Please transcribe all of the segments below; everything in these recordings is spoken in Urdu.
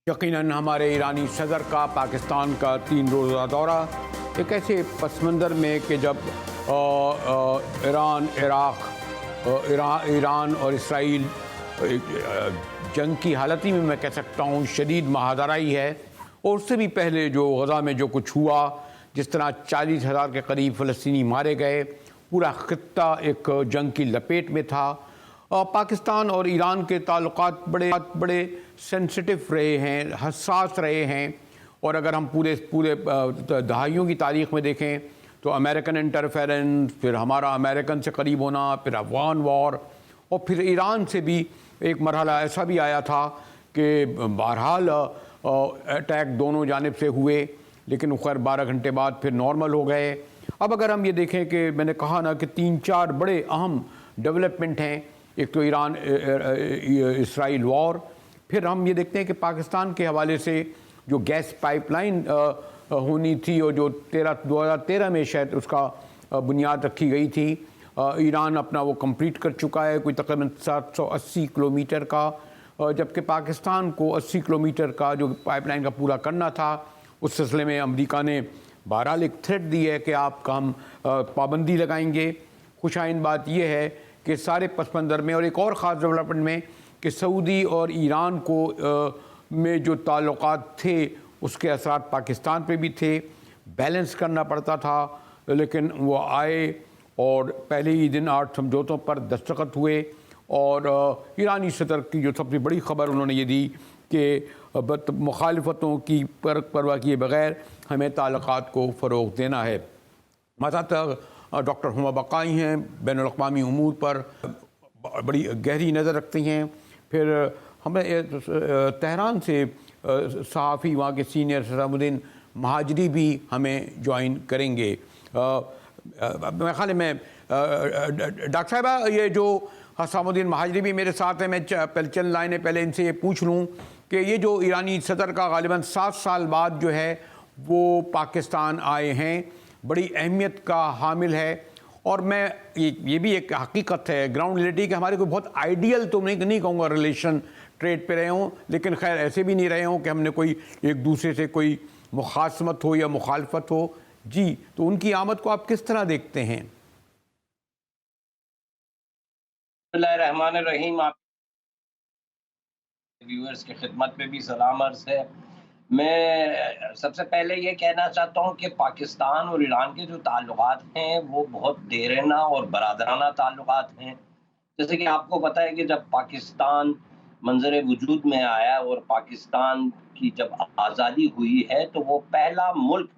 یقیناً ہمارے ایرانی صدر کا پاکستان کا 3 روزہ دورہ ایک ایسے پس منظر میں کہ جب ایران اور اسرائیل جنگ کی حالت ہی میں کہہ سکتا ہوں شدید مہادرائی ہے، اور اس سے بھی پہلے جو غزہ میں جو کچھ ہوا، جس طرح 40,000 کے قریب فلسطینی مارے گئے، پورا خطہ ایک جنگ کی لپیٹ میں تھا۔ پاکستان اور ایران کے تعلقات بڑے سینسٹیو رہے ہیں، حساس رہے ہیں، اور اگر ہم پورے دہائیوں کی تاریخ میں دیکھیں تو امریکن انٹرفیرنس، پھر ہمارا امریکن سے قریب ہونا، پھر افغان وار، اور پھر ایران سے بھی ایک مرحلہ ایسا بھی آیا تھا کہ بہرحال اٹیک دونوں جانب سے ہوئے، لیکن خیر 12 گھنٹے بعد پھر نارمل ہو گئے۔ اب اگر ہم یہ دیکھیں کہ میں نے کہا نا کہ 3-4 بڑے اہم ڈیولپمنٹ ہیں، ایک تو ایران اسرائیل وار، پھر ہم یہ دیکھتے ہیں کہ پاکستان کے حوالے سے جو گیس پائپ لائن ہونی تھی اور جو 2013 میں شاید اس کا بنیاد رکھی گئی تھی، ایران اپنا وہ کمپلیٹ کر چکا ہے، کوئی تقریباً 780 کلومیٹر کا، جبکہ پاکستان کو 80 کلومیٹر کا جو پائپ لائن کا پورا کرنا تھا۔ اس سلسلے میں امریکہ نے بہرحال ایک تھریٹ دی ہے کہ آپ کا ہم پابندی لگائیں گے۔ خوشائند بات یہ ہے کہ سارے پس منظر میں اور ایک اور خاص ڈیولپمنٹ میں کہ سعودی اور ایران کو میں جو تعلقات تھے اس کے اثرات پاکستان پہ بھی تھے، بیلنس کرنا پڑتا تھا، لیکن وہ آئے اور پہلے ہی دن 8 سمجھوتوں پر دستخط ہوئے، اور ایرانی صدر کی جو سب سے بڑی خبر انہوں نے یہ دی کہ مخالفتوں کی پرواہ کیے بغیر ہمیں تعلقات کو فروغ دینا ہے۔ ہمارے ڈاکٹر ہما بقائی ہیں، بین الاقوامی امور پر بڑی گہری نظر رکھتی ہیں۔ پھر ہمیں تہران سے صحافی وہاں کے سینئر حسام الدین مہاجری بھی ہمیں جوائن کریں گے۔ میرے خیال میں ڈاکٹر صاحبہ یہ جو حسام الدین مہاجری بھی میرے ساتھ ہیں، میں چند لائنیں پہلے ان سے یہ پوچھ لوں کہ یہ جو ایرانی صدر کا غالباً 7 سال بعد جو ہے وہ پاکستان آئے ہیں، بڑی اہمیت کا حامل ہے، اور میں یہ بھی ایک حقیقت ہے گراؤنڈ ریئلٹی کہ ہمارے کوئی بہت آئیڈیل تو نہیں کہوں گا ریلیشن ٹریڈ پہ رہے ہوں، لیکن خیر ایسے بھی نہیں رہے ہوں کہ ہم نے کوئی ایک دوسرے سے کوئی مخاصمت ہو یا مخالفت ہو۔ جی، تو ان کی آمد کو آپ کس طرح دیکھتے ہیں؟ بسم اللہ الرحمن الرحیم۔ آپ ویورز کی خدمت میں بھی سلام عرض ہے۔ میں سب سے پہلے یہ کہنا چاہتا ہوں کہ پاکستان اور ایران کے جو تعلقات ہیں وہ بہت دیرینہ اور برادرانہ تعلقات ہیں۔ جیسے کہ آپ کو پتہ ہے کہ جب پاکستان منظر وجود میں آیا اور پاکستان کی جب آزادی ہوئی ہے تو وہ پہلا ملک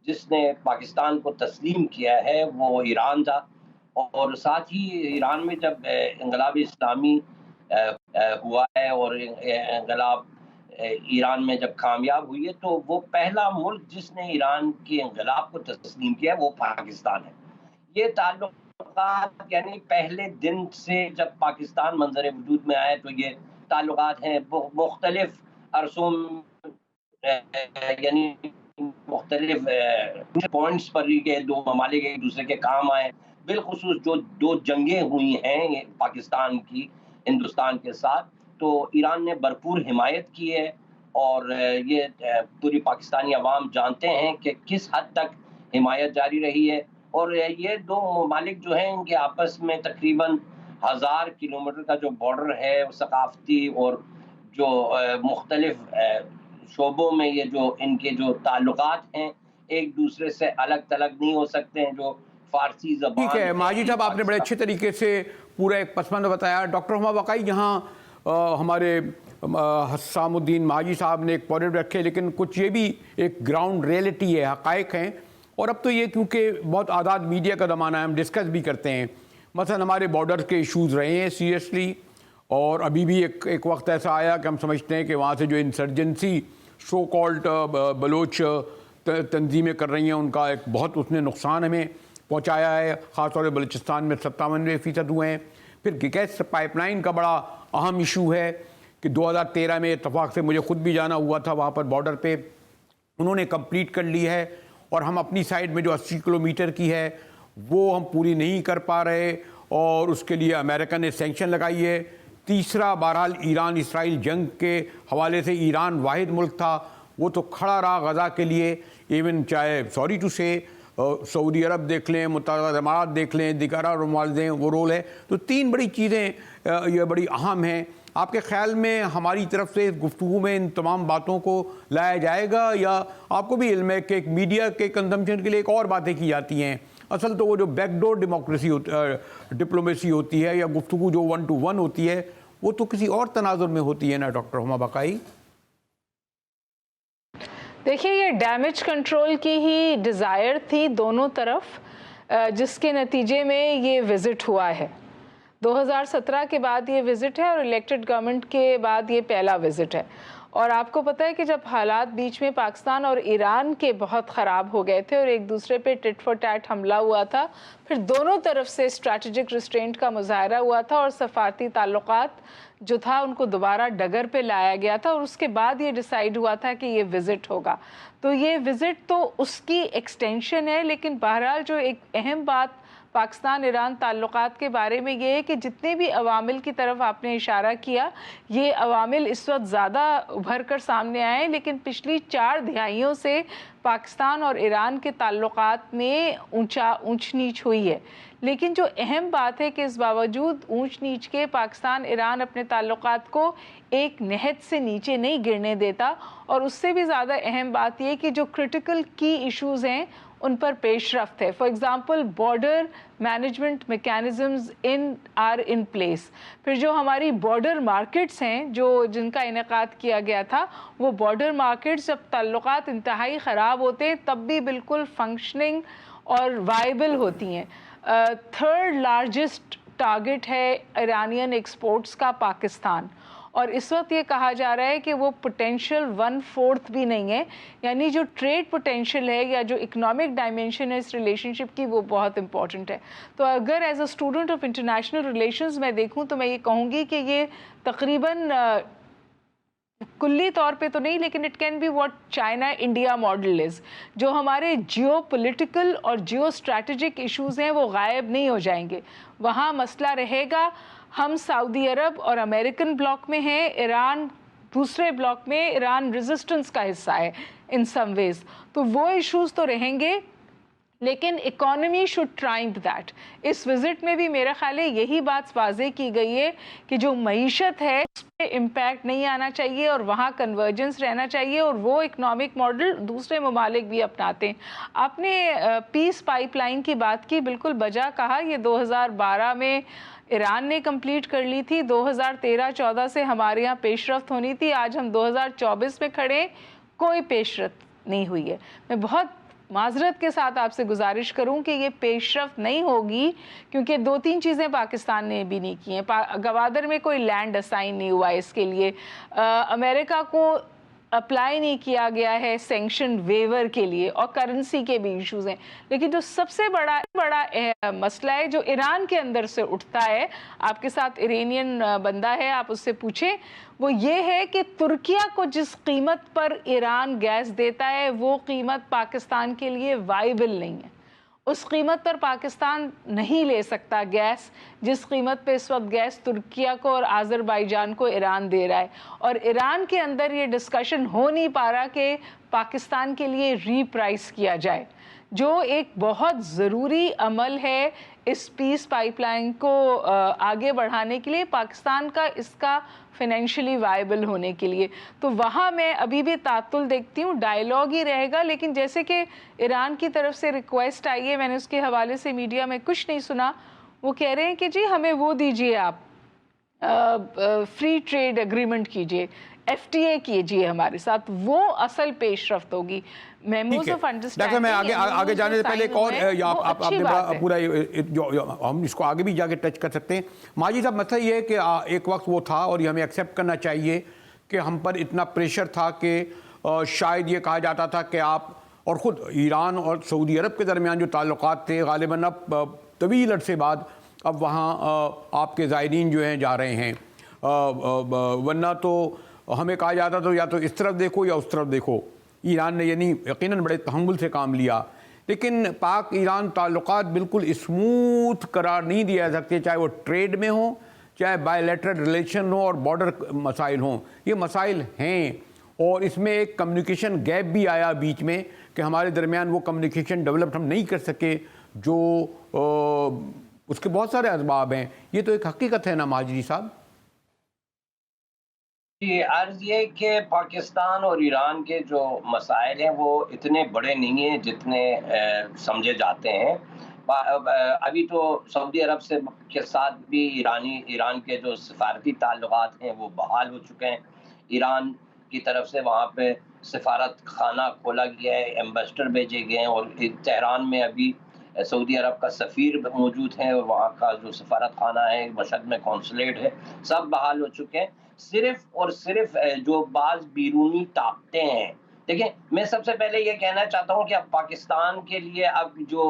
جس نے پاکستان کو تسلیم کیا ہے وہ ایران تھا، اور ساتھ ہی ایران میں جب انقلاب اسلامی ہوا ہے اور انقلاب ایران میں جب کامیاب ہوئی ہے تو وہ پہلا ملک جس نے ایران کے انقلاب کو تسلیم کیا وہ پاکستان ہے۔ یہ تعلقات یعنی پہلے دن سے جب پاکستان منظر وجود میں آئے تو یہ تعلقات ہیں مختلف عرصوں یعنی مختلف پوائنٹس پر کہ دو ممالک ایک دوسرے کے کام آئے، بالخصوص جو 2 جنگیں ہوئی ہیں پاکستان کی ہندوستان کے ساتھ، تو ایران نے بھرپور حمایت کی ہے، اور یہ پوری پاکستانی عوام جانتے ہیں کہ کس حد تک حمایت جاری رہی ہے، اور یہ 2 ممالک جو ہیں ان کے آپس میں تقریباً 1000 کلومیٹر کا جو بارڈر ہے ثقافتی اور جو مختلف شعبوں میں یہ جو ان کے جو تعلقات ہیں ایک دوسرے سے الگ تلگ نہیں ہو سکتے ہیں۔ جو فارسی زبان ٹھیک ہے ماجد صاحب، آپ نے بڑے اچھے طریقے سے پورا ایک پس منظر بتایا۔ ڈاکٹر ہما بقائی، یہاں ہمارے حسام الدین مہاجری صاحب نے ایک پوائنٹ رکھے، لیکن کچھ یہ بھی ایک گراؤنڈ ریئلٹی ہے، حقائق ہیں، اور اب تو یہ کیونکہ بہت آزاد میڈیا کا زمانہ ہے ہم ڈسکس بھی کرتے ہیں۔ مثلا ہمارے بارڈر کے ایشوز رہے ہیں سیریسلی، اور ابھی بھی ایک وقت ایسا آیا کہ ہم سمجھتے ہیں کہ وہاں سے جو انسرجنسی سو کالڈ بلوچ تنظیمیں کر رہی ہیں ان کا ایک بہت اس نے نقصان ہمیں پہنچایا ہے، خاص طور پہ بلوچستان میں 97% ہوئے ہیں۔ پھر گیس پائپ لائن کا بڑا اہم ایشو ہے کہ 2013 میں اتفاق سے مجھے خود بھی جانا ہوا تھا وہاں پر بارڈر پہ، انہوں نے کمپلیٹ کر لی ہے، اور ہم اپنی سائڈ میں جو 80 کلومیٹر کی ہے وہ ہم پوری نہیں کر پا رہے، اور اس کے لیے امریکہ نے سینکشن لگائی ہے۔ تیسرا بہرحال ایران اسرائیل جنگ کے حوالے سے ایران واحد ملک تھا، وہ تو کھڑا رہا غزہ کے لیے، ایون چاہے سوری ٹو سے سعودی عرب دیکھ لیں، متحدہ امارات دیکھ لیں، دیگر ممالک وہ رول ہے. تو تین بڑی چیزیں یہ بڑی اہم ہیں. آپ کے خیال میں ہماری طرف سے گفتگو میں ان تمام باتوں کو لایا جائے گا، یا آپ کو بھی علم ہے کہ ایک میڈیا کے کنزمپشن کے لیے ایک اور باتیں کی جاتی ہیں؟ اصل تو وہ جو بیک ڈور ڈپلومیسی ہوتی ہے یا گفتگو جو 1 to 1 ہوتی ہے، وہ تو کسی اور تناظر میں ہوتی ہے نا ڈاکٹر ہما بقائی؟ دیکھیے، یہ ڈیمیج کنٹرول کی ہی ڈیزائر تھی دونوں طرف، جس کے نتیجے میں یہ وزٹ ہوا ہے. 2017 کے بعد یہ وزٹ ہے اور الیکٹڈ گورنمنٹ کے بعد یہ پہلا وزٹ ہے. اور آپ کو پتہ ہے کہ جب حالات بیچ میں پاکستان اور ایران کے بہت خراب ہو گئے تھے اور ایک دوسرے پہ ٹٹ فار ٹیٹ حملہ ہوا تھا، پھر دونوں طرف سے اسٹریٹجک ریسٹرینٹ کا مظاہرہ ہوا تھا اور سفارتی تعلقات جو تھا ان کو دوبارہ ڈگر پہ لایا گیا تھا، اور اس کے بعد یہ ڈیسائیڈ ہوا تھا کہ یہ وزٹ ہوگا. تو یہ وزٹ تو اس کی ایکسٹینشن ہے. لیکن بہرحال جو ایک اہم بات پاکستان ایران تعلقات کے بارے میں یہ ہے کہ جتنے بھی عوامل کی طرف آپ نے اشارہ کیا، یہ عوامل اس وقت زیادہ ابھر کر سامنے آئے، لیکن پچھلی 4 دہائیوں سے پاکستان اور ایران کے تعلقات میں اونچ نیچ ہوئی ہے. لیکن جو اہم بات ہے کہ اس باوجود اونچ نیچ کے پاکستان ایران اپنے تعلقات کو ایک نہج سے نیچے نہیں گرنے دیتا. اور اس سے بھی زیادہ اہم بات یہ کہ جو کرٹیکل کی ایشوز ہیں ان پر پیش رفت ہے. For example border management mechanisms are in place. پھر جو ہماری بارڈر مارکیٹس ہیں جن کا انعقاد کیا گیا تھا، وہ بارڈر مارکیٹس جب تعلقات انتہائی خراب ہوتے ہیں تب بھی بالکل فنکشننگ اور وائبل ہوتی ہیں. 3rd لارجسٹ ٹارگٹ ہے ایرانین ایکسپورٹس کا پاکستان، اور اس وقت یہ کہا جا رہا ہے کہ وہ پوٹینشیل 1/4 بھی نہیں ہے. یعنی جو ٹریڈ پوٹینشیل ہے یا جو اکنامک ڈائمینشن ہے اس ریلیشن شپ کی، وہ بہت امپورٹنٹ ہے. تو اگر as a student of international relations میں دیکھوں تو میں یہ کہوں گی کہ یہ تقریباً کلی طور پہ تو نہیں، لیکن it can be what China India model is. جو ہمارے جیو پولیٹیکل اور جیو اسٹریٹجک ایشوز ہیں وہ غائب نہیں ہو جائیں گے. وہاں مسئلہ رہے گا. ہم سعودی عرب اور امریکن بلاک میں ہیں، ایران دوسرے بلاک میں، ایران ریزسٹنس کا حصہ ہے ان سم ویز. تو وہ ایشوز تو رہیں گے، لیکن اکانومی شوڈ ٹرائمپ دیٹ. اس وزٹ میں بھی میرا خیال ہے یہی بات واضح کی گئی ہے کہ جو معیشت ہے اس پہ امپیکٹ نہیں آنا چاہیے اور وہاں کنورجنس رہنا چاہیے، اور وہ اکنامک ماڈل دوسرے ممالک بھی اپناتے ہیں. آپ نے پیس پائپ لائن کی بات کی، بالکل بجا کہا. یہ 2012 میں ایران نے کمپلیٹ کر لی تھی، 2013-14 سے ہمارے یہاں پیش رفت ہونی تھی. آج ہم 2024 میں کھڑے، کوئی پیش رفت نہیں ہوئی ہے. میں بہت معذرت کے ساتھ آپ سے گزارش کروں کہ یہ پیش رفت نہیں ہوگی، کیونکہ 2-3 چیزیں پاکستان نے بھی نہیں کی ہیں. گوادر میں کوئی لینڈ اسائن نہیں ہوا ہے اس کے لیے. امریکہ کو اپلائی نہیں کیا گیا ہے سینکشن ویور کے لیے، اور کرنسی کے بھی ایشوز ہیں. لیکن جو سب سے بڑا مسئلہ ہے جو ایران کے اندر سے اٹھتا ہے، آپ کے ساتھ ایرانین بندہ ہے، آپ اس سے پوچھیں، وہ یہ ہے کہ ترکیہ کو جس قیمت پر ایران گیس دیتا ہے وہ قیمت پاکستان کے لیے وائبل نہیں ہے. اس قیمت پر پاکستان نہیں لے سکتا گیس جس قیمت پہ اس وقت گیس ترکیہ کو اور آذربائیجان کو ایران دے رہا ہے. اور ایران کے اندر یہ ڈسکشن ہو نہیں پا رہا کہ پاکستان کے لیے ری پرائس کیا جائے، جو ایک بہت ضروری عمل ہے اس پیس پائپ لائن کو آگے بڑھانے کے لیے، پاکستان کا اس کا فائنینشلی وائبل ہونے کے لیے. تو وہاں میں ابھی بھی تعطل دیکھتی ہوں. ڈائیلاگ ہی رہے گا، لیکن جیسے کہ ایران کی طرف سے ریکویسٹ آئی ہے، میں نے اس کے حوالے سے میڈیا میں کچھ نہیں سنا. وہ کہہ رہے ہیں کہ جی ہمیں وہ دیجیے، آپ فری ٹریڈ اگریمنٹ کیجیے، FTA کیجیے ہمارے ساتھ، وہ اصل پیش رفت ہوگی. Memos of understanding. میں آگے جانے سے پہلے ایک اور آپ نے پورا ہم اس کو آگے بھی جا کے ٹچ کر سکتے ہیں. ماجد صاحب، مسئلہ یہ ہے کہ ایک وقت وہ تھا اور یہ ہمیں ایکسیپٹ کرنا چاہیے کہ ہم پر اتنا پریشر تھا کہ شاید یہ کہا جاتا تھا کہ آپ، اور خود ایران اور سعودی عرب کے درمیان جو تعلقات تھے غالباً اب طویل عرصے بعد اب وہاں آپ کے زائرین جو ہیں جا رہے ہیں، ورنہ تو ہمیں کہا جاتا تو یا تو اس طرف دیکھو یا اس طرف دیکھو. ایران نے یعنی یقیناً بڑے تحمل سے کام لیا، لیکن پاک ایران تعلقات بالکل اسموتھ قرار نہیں دیا جا سکتے، چاہے وہ ٹریڈ میں ہوں چاہے بائیلیٹرل ریلیشن ہو اور بارڈر مسائل ہوں، یہ مسائل ہیں، اور اس میں ایک کمیونیکیشن گیپ بھی آیا بیچ میں کہ ہمارے درمیان وہ کمیونیکیشن ڈیولپڈ ہم نہیں کر سکے، جو اس کے بہت سارے اسباب ہیں. یہ تو ایک حقیقت ہے نا مہاجری صاحب. جی، عرض یہ کہ پاکستان اور ایران کے جو مسائل ہیں وہ اتنے بڑے نہیں ہیں جتنے سمجھے جاتے ہیں. ابھی تو سعودی عرب کے ساتھ بھی ایران کے جو سفارتی تعلقات ہیں وہ بحال ہو چکے ہیں. ایران کی طرف سے وہاں پہ سفارت خانہ کھولا گیا ہے، ایمبیسڈر بھیجے گئے ہیں، اور تہران میں ابھی سعودی عرب کا سفیر موجود ہے، اور وہاں کا جو سفارت خانہ ہے، مشہد میں کونسلیٹ ہے، سب بحال ہو چکے ہیں. صرف اور صرف جو بعض بیرونی طاقتیں ہیں، دیکھیں میں سب سے پہلے یہ کہنا چاہتا ہوں کہ اب پاکستان کے لیے اب جو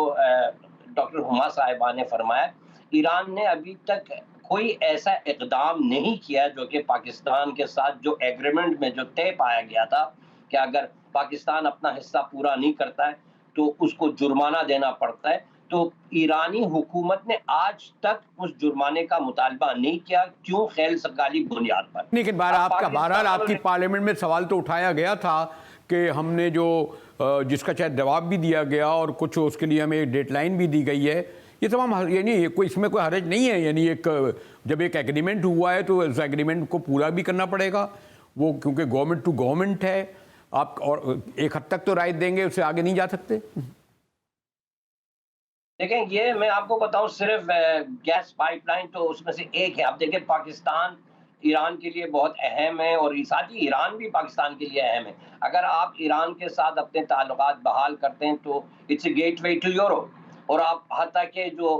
ڈاکٹر ہما صاحبہ نے فرمایا، ایران نے ابھی تک کوئی ایسا اقدام نہیں کیا جو کہ پاکستان کے ساتھ جو ایگریمنٹ میں جو طے پایا گیا تھا کہ اگر پاکستان اپنا حصہ پورا نہیں کرتا ہے تو اس کو جرمانہ دینا پڑتا ہے. تو ایرانی حکومت نے آج تک اس جرمانے کا مطالبہ نہیں کیا. کیوں؟ خیل سگالی بنیاد پر. لیکن بہرحال آپ کی پارلیمنٹ میں سوال تو اٹھایا گیا تھا کہ ہم نے جو جس کا شاید جواب بھی دیا گیا اور کچھ اس کے لیے ہمیں ڈیڈ لائن بھی دی گئی ہے. یہ تمام یعنی کوئی اس میں کوئی حرج نہیں ہے، یعنی جب ایک ایگریمنٹ ہوا ہے تو اس ایگریمنٹ کو پورا بھی کرنا پڑے گا. وہ کیونکہ گورنمنٹ ٹو گورنمنٹ ہے، آپ اور ایک حد تک تو رائٹ دیں گے، اس سے آگے نہیں جا سکتے. دیکھیں یہ میں آپ کو بتاؤں، صرف گیس پائپ لائن تو اس میں سے ایک ہے. اب دیکھیں پاکستان ایران کے لیے بہت اہم ہے، اور ساتھ ہی ایران بھی پاکستان کے لیے اہم ہے. اگر آپ ایران کے ساتھ اپنے تعلقات بحال کرتے ہیں تو it's a gateway to Europe, اور آپ حتیٰ کہ جو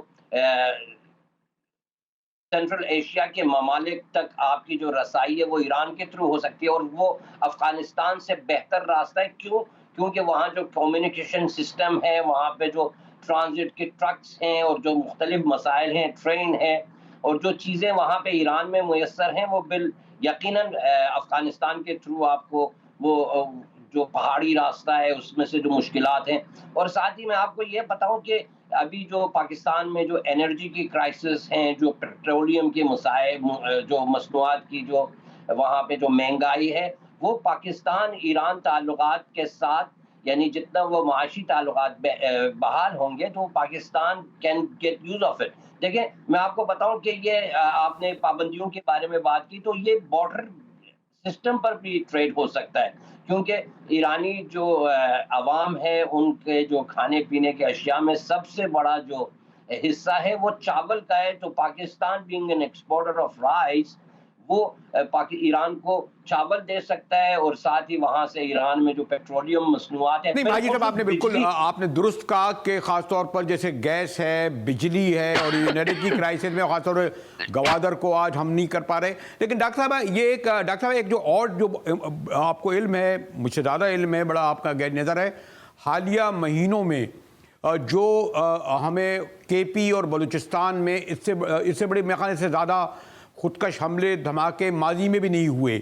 سینٹرل ایشیا کے ممالک تک آپ کی جو رسائی ہے وہ ایران کے تھرو ہو سکتی ہے، اور وہ افغانستان سے بہتر راستہ ہے. کیوں؟ کیونکہ وہاں جو کمیونیکیشن سسٹم ہے، وہاں پہ جو ٹرانزٹ کے ٹرکس ہیں اور جو مختلف مسائل ہیں، ٹرین ہے، اور جو چیزیں وہاں پہ ایران میں میسر ہیں وہ یقیناً افغانستان کے تھرو آپ کو وہ جو پہاڑی راستہ ہے اس میں سے جو مشکلات ہیں. اور ساتھ ہی میں آپ کو یہ بتاؤں کہ ابھی جو پاکستان میں جو انرجی کی کرائسس ہیں، جو پیٹرولیم کے مسائل، جو مصنوعات کی جو وہاں پہ جو مہنگائی ہے، وہ پاکستان ایران تعلقات کے ساتھ یعنی جتنا وہ معاشی تعلقات بحال ہوں گے تو Pakistan can get use of it. دیکھیں میں آپ کو بتاؤں کہ یہ آپ نے پابندیوں کے بارے میں بات کی، تو یہ بارڈر سسٹم پر بھی ٹریڈ ہو سکتا ہے، کیونکہ ایرانی جو عوام ہے ان کے جو کھانے پینے کے اشیاء میں سب سے بڑا جو حصہ ہے وہ چاول کا ہے. تو Pakistan being an exporter of rice, وہ ایران کو چاول دے سکتا ہے، اور ساتھ ہی وہاں سے ایران میں جو پیٹرولیم مصنوعات ہیں. نہیں بھائی صاحب، آپ نے بالکل آپ نے درست کہا کہ خاص طور پر جیسے گیس ہے، بجلی ہے، اور انرجی کرائسس میں خاص طور پر گوادر کو آج ہم نہیں کر پا رہے. لیکن ڈاکٹر صاحب ایک جو اور جو آپ کو علم ہے، مجھ سے زیادہ علم ہے، بڑا آپ کا غیر نظر ہے، حالیہ مہینوں میں جو ہمیں کے پی اور بلوچستان میں اس سے بڑی میخانے سے زیادہ خودکش حملے دھماکے ماضی میں بھی نہیں ہوئے،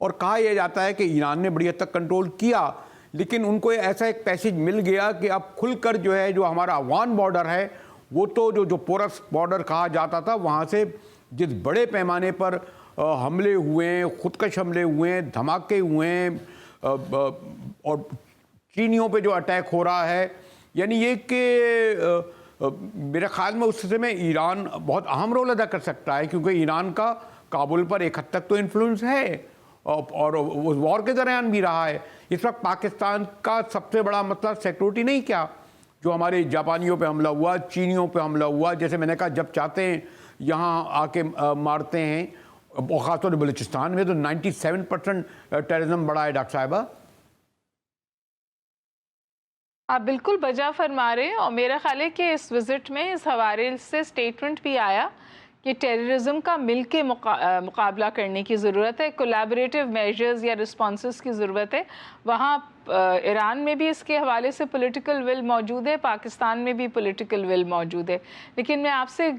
اور کہا یہ جاتا ہے کہ ایران نے بڑی حد تک کنٹرول کیا، لیکن ان کو ایسا ایک پیسج مل گیا کہ اب کھل کر جو ہے جو ہمارا افغان بارڈر ہے وہ تو جو پورس بارڈر کہا جاتا تھا، وہاں سے جس بڑے پیمانے پر حملے ہوئے ہیں، خودکش حملے ہوئے ہیں، دھماکے ہوئے ہیں، اور چینیوں پہ جو اٹیک ہو رہا ہے، یعنی یہ کہ میرے خیال میں اس سے میں ایران بہت اہم رول ادا کر سکتا ہے، کیونکہ ایران کا کابل پر ایک حد تک تو انفلوئنس ہے، اور اس وار کے دوران بھی رہا ہے. اس وقت پاکستان کا سب سے بڑا مسئلہ سیکورٹی نہیں کیا، جو ہمارے جاپانیوں پہ حملہ ہوا، چینیوں پہ حملہ ہوا، جیسے میں نے کہا جب چاہتے ہیں یہاں آ کے مارتے ہیں، خاص طور پر بلوچستان میں تو 97% ٹیررزم بڑا ہے. ڈاکٹر صاحبہ آپ بالکل بجا فرما رہے ہیں، اور میرا خیال ہے کہ اس وزٹ میں اس حوالے سے سٹیٹمنٹ بھی آیا کہ ٹیررزم کا مل کے مقابلہ کرنے کی ضرورت ہے، کولیبریٹو میجرز یا رسپانسز کی ضرورت ہے. وہاں ایران میں بھی اس کے حوالے سے پولیٹیکل ول موجود ہے، پاکستان میں بھی پولیٹیکل ول موجود ہے. لیکن میں آپ سے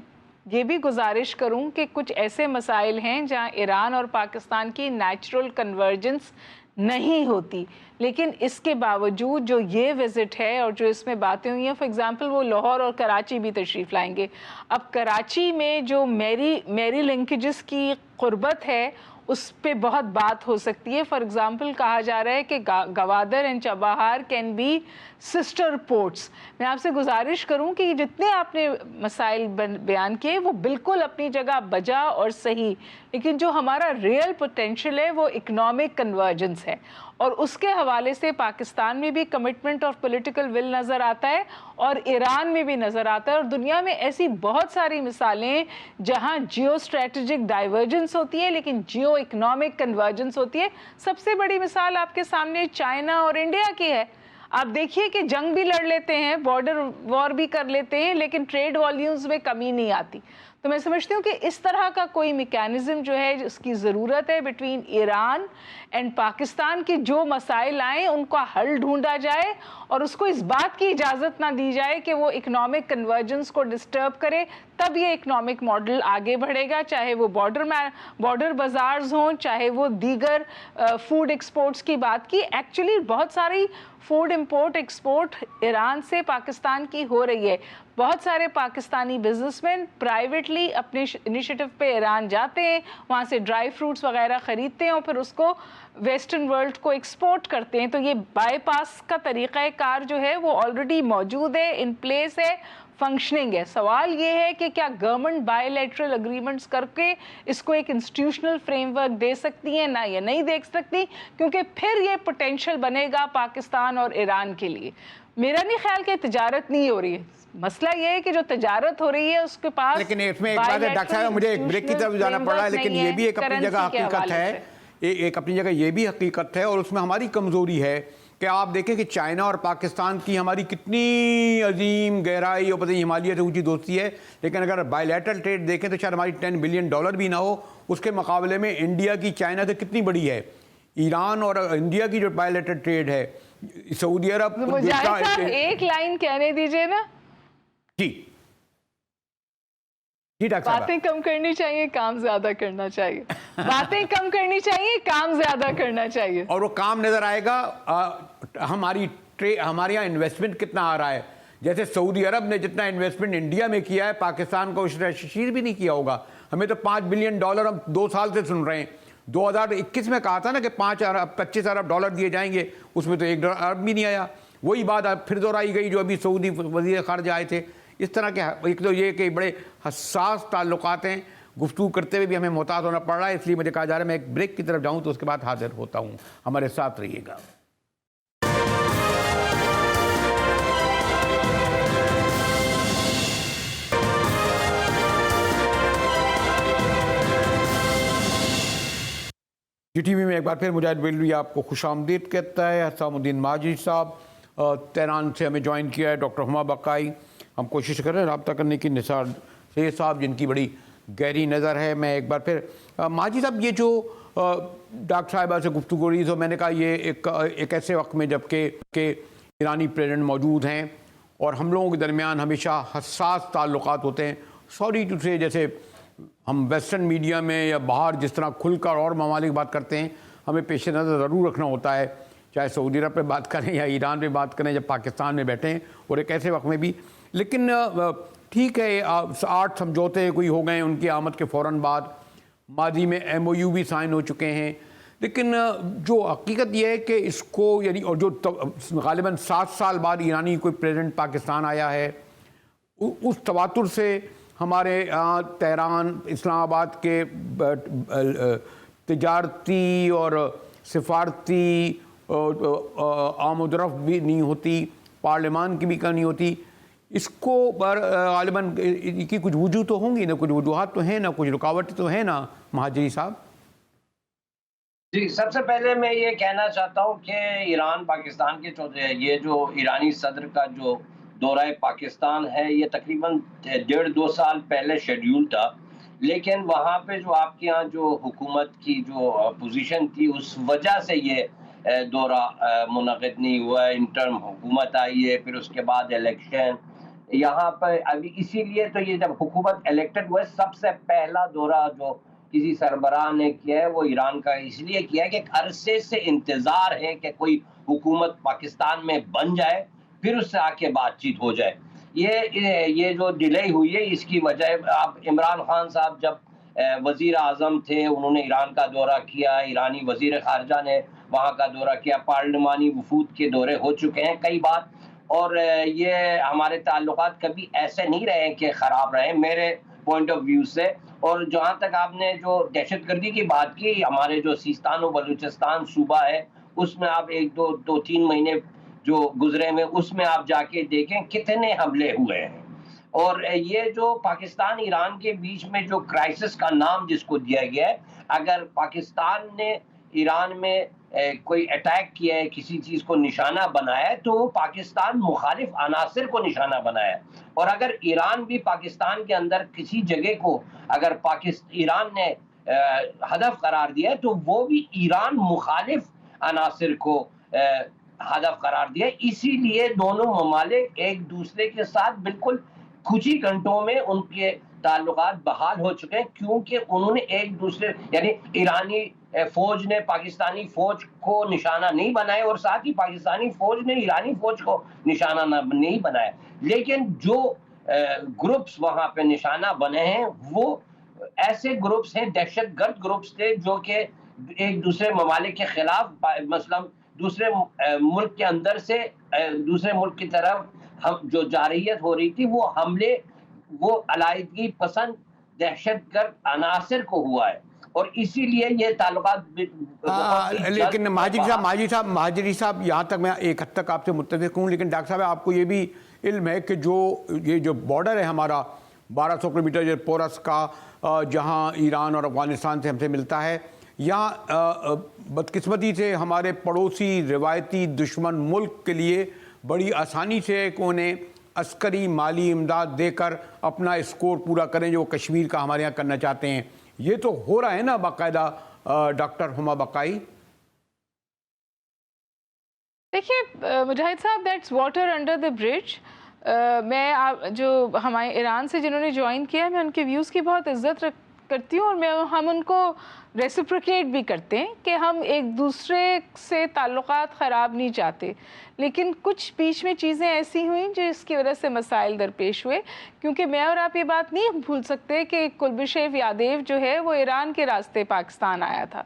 یہ بھی گزارش کروں کہ کچھ ایسے مسائل ہیں جہاں ایران اور پاکستان کی نیچرل کنورجنس نہیں ہوتی، لیکن اس کے باوجود جو یہ وزٹ ہے اور جو اس میں باتیں ہوئی ہیں، فار ایگزامپل وہ لاہور اور کراچی بھی تشریف لائیں گے۔ اب کراچی میں جو میری لنکیجز کی قربت ہے اس پہ بہت بات ہو سکتی ہے۔ فار ایگزامپل کہا جا رہا ہے کہ Gwadar and Chabahar can be sister ports. میں آپ سے گزارش کروں کہ جتنے آپ نے مسائل بیان کیے وہ بالکل اپنی جگہ بجا اور صحیح، لیکن جو ہمارا ریئل پوٹینشیل ہے وہ اکنامک کنورجنس ہے، اور اس کے حوالے سے پاکستان میں بھی کمٹمنٹ اور پولیٹیکل ول نظر آتا ہے اور ایران میں بھی نظر آتا ہے، اور دنیا میں ایسی بہت ساری مثالیں ہیں جہاں جیو اسٹریٹجک ڈائیورجنس ہوتی ہے لیکن جیو اکنامک کنورجنس ہوتی ہے۔ سب سے بڑی مثال آپ کے سامنے چائنا اور انڈیا کی ہے۔ آپ دیکھیے کہ جنگ بھی لڑ لیتے ہیں، بارڈر وار بھی کر لیتے ہیں، لیکن ٹریڈ والیومز میں کمی نہیں آتی۔ تو میں سمجھتی ہوں کہ اس طرح کا کوئی میکینزم جو ہے اس کی ضرورت ہے بٹوین ایران اینڈ پاکستان کی، جو مسائل آئیں ان کا حل ڈھونڈا جائے اور اس کو اس بات کی اجازت نہ دی جائے کہ وہ اکنامک کنورجنس کو ڈسٹرب کرے، تب یہ اکنامک ماڈل آگے بڑھے گا، چاہے وہ بارڈر بازارز ہوں، چاہے وہ دیگر فوڈ ایکسپورٹس کی بات کی۔ ایکچولی بہت ساری فوڈ امپورٹ ایکسپورٹ ایران سے پاکستان کی ہو رہی ہے۔ بہت سارے پاکستانی بزنس مین پرائیویٹلی اپنے انیشیٹو پہ ایران جاتے ہیں، وہاں سے ڈرائی فروٹس وغیرہ خریدتے ہیں اور پھر اس کو ویسٹرن ورلڈ کو ایکسپورٹ کرتے ہیں۔ تو یہ بائی پاس کا طریقہ کار جو ہے وہ آلریڈی موجود ہے، ان پلیس ہے، فنکشننگ ہے۔ سوال یہ ہے کہ کیا گورنمنٹ بائی لیٹرل اگریمنٹس کر کے اس کو ایک انسٹیٹیوشنل فریم ورک دے سکتی ہیں؟ نہ، یہ نہیں دیکھ سکتی، کیونکہ پھر یہ پوٹینشیل بنے گا پاکستان اور ایران کے لیے۔ میرا نہیں خیال کہ تجارت نہیں ہو رہی ہے، مسئلہ یہ ہے کہ جو تجارت ہو رہی ہے اس کے پاس، لیکن اس میں ایک بات ہے ڈاکٹر صاحب، مجھے ایک بریک کی طرف جانا پڑ رہا ہے، لیکن یہ بھی ایک اپنی جگہ حقیقت ہے، ایک اپنی جگہ یہ بھی حقیقت ہے، اور اس میں ہماری کمزوری ہے کہ آپ دیکھیں کہ چائنا اور پاکستان کی ہماری کتنی عظیم گہرائی اور پتہ نہیں ہمالیہ سے اونچی دوستی ہے، لیکن اگر بائی لیٹرل ٹریڈ دیکھیں تو شاید ہماری $10 بلین بھی نہ ہو، اس کے مقابلے میں انڈیا کی چائنا سے کتنی بڑی ہے۔ ایران اور انڈیا کی جو بائی لیٹرل ٹریڈ ہے، سعودی عرب، مجاہد صاحب ایک لائن کہنے دیجئے نا۔ جی ڈاکٹر صاحب، باتیں کم کرنی چاہیے، کام زیادہ کرنا چاہیے، باتیں کم کرنی چاہیے، کام زیادہ کرنا چاہیے، اور وہ کام نظر آئے گا۔ ہمارے یہاں انویسٹمنٹ کتنا آ رہا ہے، جیسے سعودی عرب نے جتنا انویسٹمنٹ انڈیا میں کیا ہے پاکستان کو شیر بھی نہیں کیا ہوگا۔ ہمیں تو $5 بلین ہم 2 سال سے سن رہے ہیں۔ 2021 میں کہا تھا نا کہ $25 ارب دیے جائیں گے، اس میں تو $1 ارب بھی نہیں آیا۔ وہی بات پھر دہرائی گئی جو ابھی سعودی وزیر خارجہ آئے تھے۔ اس طرح کے ایک تو یہ کہ بڑے حساس تعلقات ہیں، گفتگو کرتے ہوئے بھی ہمیں محتاط ہونا پڑ رہا ہے، اس لیے مجھے کہا جا رہا ہے میں ایک بریک کی طرف جاؤں تو اس کے بعد حاضر ہوتا ہوں۔ ہمارے ساتھ رہیے گا۔ جی ٹی وی میں ایک بار پھر مجاہد بریلوی آپ کو خوش آمدید کہتا ہے۔ حسام الدین ماجد صاحب تہران سے ہمیں جوائن کیا ہے، ڈاکٹر ہما بقائی، ہم کوشش کر رہے ہیں رابطہ کرنے کی، نثار سید صاحب جن کی بڑی گہری نظر ہے۔ میں ایک بار پھر ماجد صاحب، یہ جو ڈاکٹر صاحبہ سے گفتگو ہو رہی تو میں نے کہا یہ ایک ایسے وقت میں جب کہ ایرانی پریزیڈنٹ موجود ہیں اور ہم لوگوں کے درمیان ہمیشہ حساس تعلقات ہوتے ہیں، سوری ٹو سے، جیسے ہم ویسٹرن میڈیا میں یا باہر جس طرح کھل کر اور ممالک بات کرتے ہیں، ہمیں پیش نظر ضرور رکھنا ہوتا ہے، چاہے سعودی عرب پہ بات کریں یا ایران پہ بات کریں، جب پاکستان میں بیٹھے ہیں اور ایک ایسے وقت میں بھی۔ لیکن ٹھیک ہے، 8 سمجھوتے کوئی ہو گئے ان کی آمد کے فوراً بعد، ماضی میں MOU بھی سائن ہو چکے ہیں، لیکن جو حقیقت یہ ہے کہ اس کو یعنی اور جو غالباً 7 سال بعد ایرانی کوئی پریزیڈنٹ پاکستان آیا ہے، اس تواتر سے ہمارے تہران، اسلام آباد کے تجارتی اور سفارتی آمد و رفت بھی نہیں ہوتی، پارلیمان کی بھی نہیں ہوتی، اس کو غالباً کی کچھ وجوہ تو ہوں گی، نہ کچھ وجوہات تو ہیں، نہ کچھ رکاوٹیں تو ہیں نا مہاجری صاحب؟ جی، سب سے پہلے میں یہ کہنا چاہتا ہوں کہ ایران پاکستان کے یہ جو ایرانی صدر کا جو دورہ پاکستان ہے، یہ تقریباً 1.5-2 سال پہلے شیڈیول تھا، لیکن وہاں پہ جو آپ کے یہاں جو حکومت کی جو پوزیشن تھی اس وجہ سے یہ دورہ منعقد نہیں ہوا ہے۔ انٹرم حکومت آئی ہے، پھر اس کے بعد الیکشن، یہاں پر ابھی اسی لیے تو یہ جب حکومت الیکٹڈ ہوئے سب سے پہلا دورہ جو کسی سربراہ نے کیا ہے وہ ایران کا اس لیے کیا ہے کہ عرصے سے انتظار ہے کہ کوئی حکومت پاکستان میں بن جائے پھر اس سے آ کے بات چیت ہو جائے. یہ جو ڈیلے ہوئی ہے اس کی وجہ اب عمران خان صاحب جب وزیر اعظم تھے انہوں نے ایران کا دورہ کیا, ایرانی وزیر خارجہ نے وہاں کا دورہ کیا, پارلیمانی وفود کے دورے ہو چکے ہیں کئی بار, اور یہ ہمارے تعلقات کبھی ایسے نہیں رہے کہ خراب رہے میرے پوائنٹ آف ویو سے. اور جہاں تک آپ نے جو دہشت گردی کی بات کی, ہمارے جو سیستان و بلوچستان صوبہ ہے اس میں آپ ایک دو تین مہینے جو گزرے میں اس میں آپ جا کے دیکھیں کتنے حملے ہوئے ہیں. اور یہ جو پاکستان ایران کے بیچ میں جو کرائسس کا نام جس کو دیا گیا ہے, اگر پاکستان نے ایران میں کوئی اٹیک کیا ہے, کسی چیز کو نشانہ بنایا ہے, تو وہ پاکستان مخالف عناصر کو نشانہ بنایا ہے. اور اگر ایران بھی پاکستان کے اندر کسی جگہ کو اگر ایران نے ہدف قرار دیا ہے تو وہ بھی ایران مخالف عناصر کو ہدف قرار دیا. اسی لیے دونوں ممالک ایک دوسرے کے ساتھ بالکل کچھ ہی گھنٹوں میں ان کے تعلقات بحال ہو چکے ہیں, کیونکہ انہوں نے ایک دوسرے یعنی ایرانی فوج نے پاکستانی فوج کو نشانہ نہیں بنایا اور ساتھ ہی پاکستانی فوج نے ایرانی فوج کو نشانہ نہیں بنایا. لیکن جو گروپس وہاں پہ نشانہ بنے ہیں وہ ایسے گروپس ہیں, دہشت گرد گروپس تھے جو کہ ایک دوسرے ممالک کے خلاف, مثلا دوسرے ملک کے اندر سے دوسرے ملک کی طرف جو جارحیت ہو رہی تھی وہ حملے وہ علیحدگی پسند دہشت گرد عناصر کو ہوا ہے. اور اسی لیے یہ تعلقات لیکن مہاجری صاحب یہاں تک میں ایک حد تک آپ سے متفق ہوں, لیکن ڈاکٹر صاحب آپ کو یہ بھی علم ہے کہ یہ جو بارڈر ہے ہمارا 1200 کلومیٹر پورس کا جہاں ایران اور افغانستان سے ہم سے ملتا ہے, یہاں بدقسمتی سے ہمارے پڑوسی روایتی دشمن ملک کے لیے بڑی آسانی سے کہ انہیں عسکری مالی امداد دے کر اپنا اسکور پورا کریں جو کشمیر کا ہمارے یہاں کرنا چاہتے ہیں. یہ تو ہو رہا ہے نا باقاعدہ ڈاکٹر ہما بقائی؟ دیکھیے مجاہد صاحب, دیٹس واٹر انڈر دا برج. میں جو ہمارے ایران سے جنہوں نے جوائن کیا میں ان کے ویوز کی بہت عزت کرتی ہوں, اور ہم ان کو ریسپریکیٹ بھی کرتے ہیں کہ ہم ایک دوسرے سے تعلقات خراب نہیں چاہتے. لیکن کچھ بیچ میں چیزیں ایسی ہوئیں جس کی وجہ سے مسائل درپیش ہوئے, کیونکہ میں اور آپ یہ بات نہیں بھول سکتے کہ کلبشیو یادیو جو ہے وہ ایران کے راستے پاکستان آیا تھا,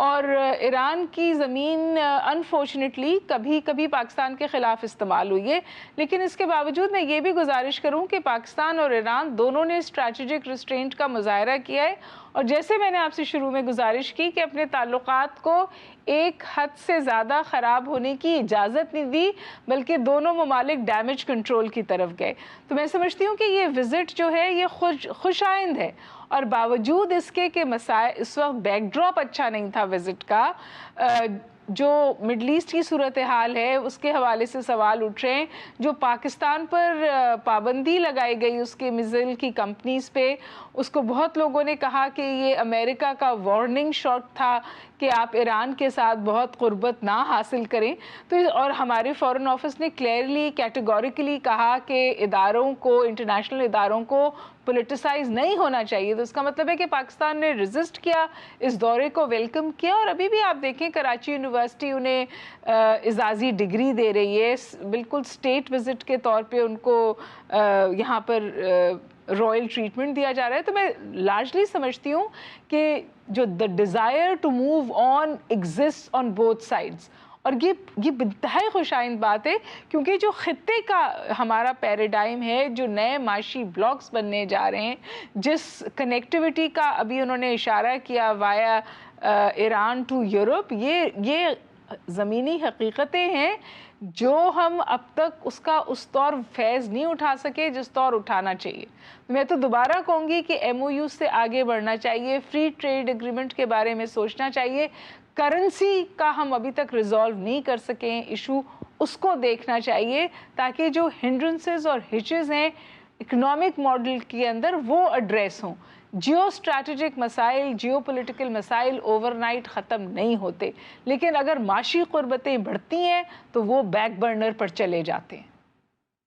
اور ایران کی زمین انفارچونیٹلی کبھی کبھی پاکستان کے خلاف استعمال ہوئی ہے. لیکن اس کے باوجود میں یہ بھی گزارش کروں کہ پاکستان اور ایران دونوں نے اسٹریٹجک ریسٹرینٹ کا مظاہرہ کیا ہے, اور جیسے میں نے آپ سے شروع میں گزارش کی کہ اپنے تعلقات کو ایک حد سے زیادہ خراب ہونے کی اجازت نہیں دی, بلکہ دونوں ممالک ڈیمیج کنٹرول کی طرف گئے. تو میں سمجھتی ہوں کہ یہ وزٹ جو ہے یہ خوش آئند ہے, اور باوجود اس کے کہ مسائل اس وقت بیک ڈراپ اچھا نہیں تھا وزٹ کا, جو مڈل ایسٹ کی صورتحال ہے اس کے حوالے سے سوال اٹھ رہے ہیں, جو پاکستان پر پابندی لگائی گئی اس کے میزائل کی کمپنیز پہ, اس کو بہت لوگوں نے کہا کہ یہ امریکہ کا وارننگ شاٹ تھا کہ آپ ایران کے ساتھ بہت قربت نہ حاصل کریں. تو اور ہمارے فارن آفس نے کلیئرلی کیٹیگوریکلی کہا کہ اداروں کو, انٹرنیشنل اداروں کو پولیٹیسائز نہیں ہونا چاہیے. تو اس کا مطلب ہے کہ پاکستان نے ریزسٹ کیا, اس دورے کو ویلکم کیا, اور ابھی بھی آپ دیکھیں کراچی یونیورسٹی انہیں اعزازی ڈگری دے رہی ہے, بالکل اسٹیٹ وزٹ کے طور پہ ان کو یہاں پر رائل ٹریٹمنٹ دیا جا رہا ہے. تو میں لارجلی سمجھتی ہوں کہ جو the desire to move on exist on both sides, اور یہ انتہائی خوش آئند بات ہے, کیونکہ جو خطے کا ہمارا پیراڈائم ہے, جو نئے معاشی بلاکس بننے جا رہے ہیں, جس کنیکٹیوٹی کا ابھی انہوں نے اشارہ کیا وایا ایران ٹو یورپ, یہ زمینی حقیقتیں ہیں جو ہم اب تک اس کا اس طور فیض نہیں اٹھا سکے جس طور اٹھانا چاہیے. میں تو دوبارہ کہوں گی کہ ایم او یو سے آگے بڑھنا چاہیے, فری ٹریڈ ایگریمنٹ کے بارے میں سوچنا چاہیے, کرنسی کا ہم ابھی تک ریزالو نہیں کر سکیں ایشو, اس کو دیکھنا چاہیے تاکہ جو ہنڈرنسز اور ہچز ہیں اکنامک ماڈل کے اندر وہ ایڈریس ہوں. جیو اسٹریٹجک مسائل, جیو پولیٹیکل مسائل اوور نائٹ ختم نہیں ہوتے, لیکن اگر معاشی قربتیں بڑھتی ہیں تو وہ بیک برنر پر چلے جاتے ہیں.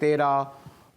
13,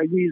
IG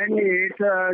NA8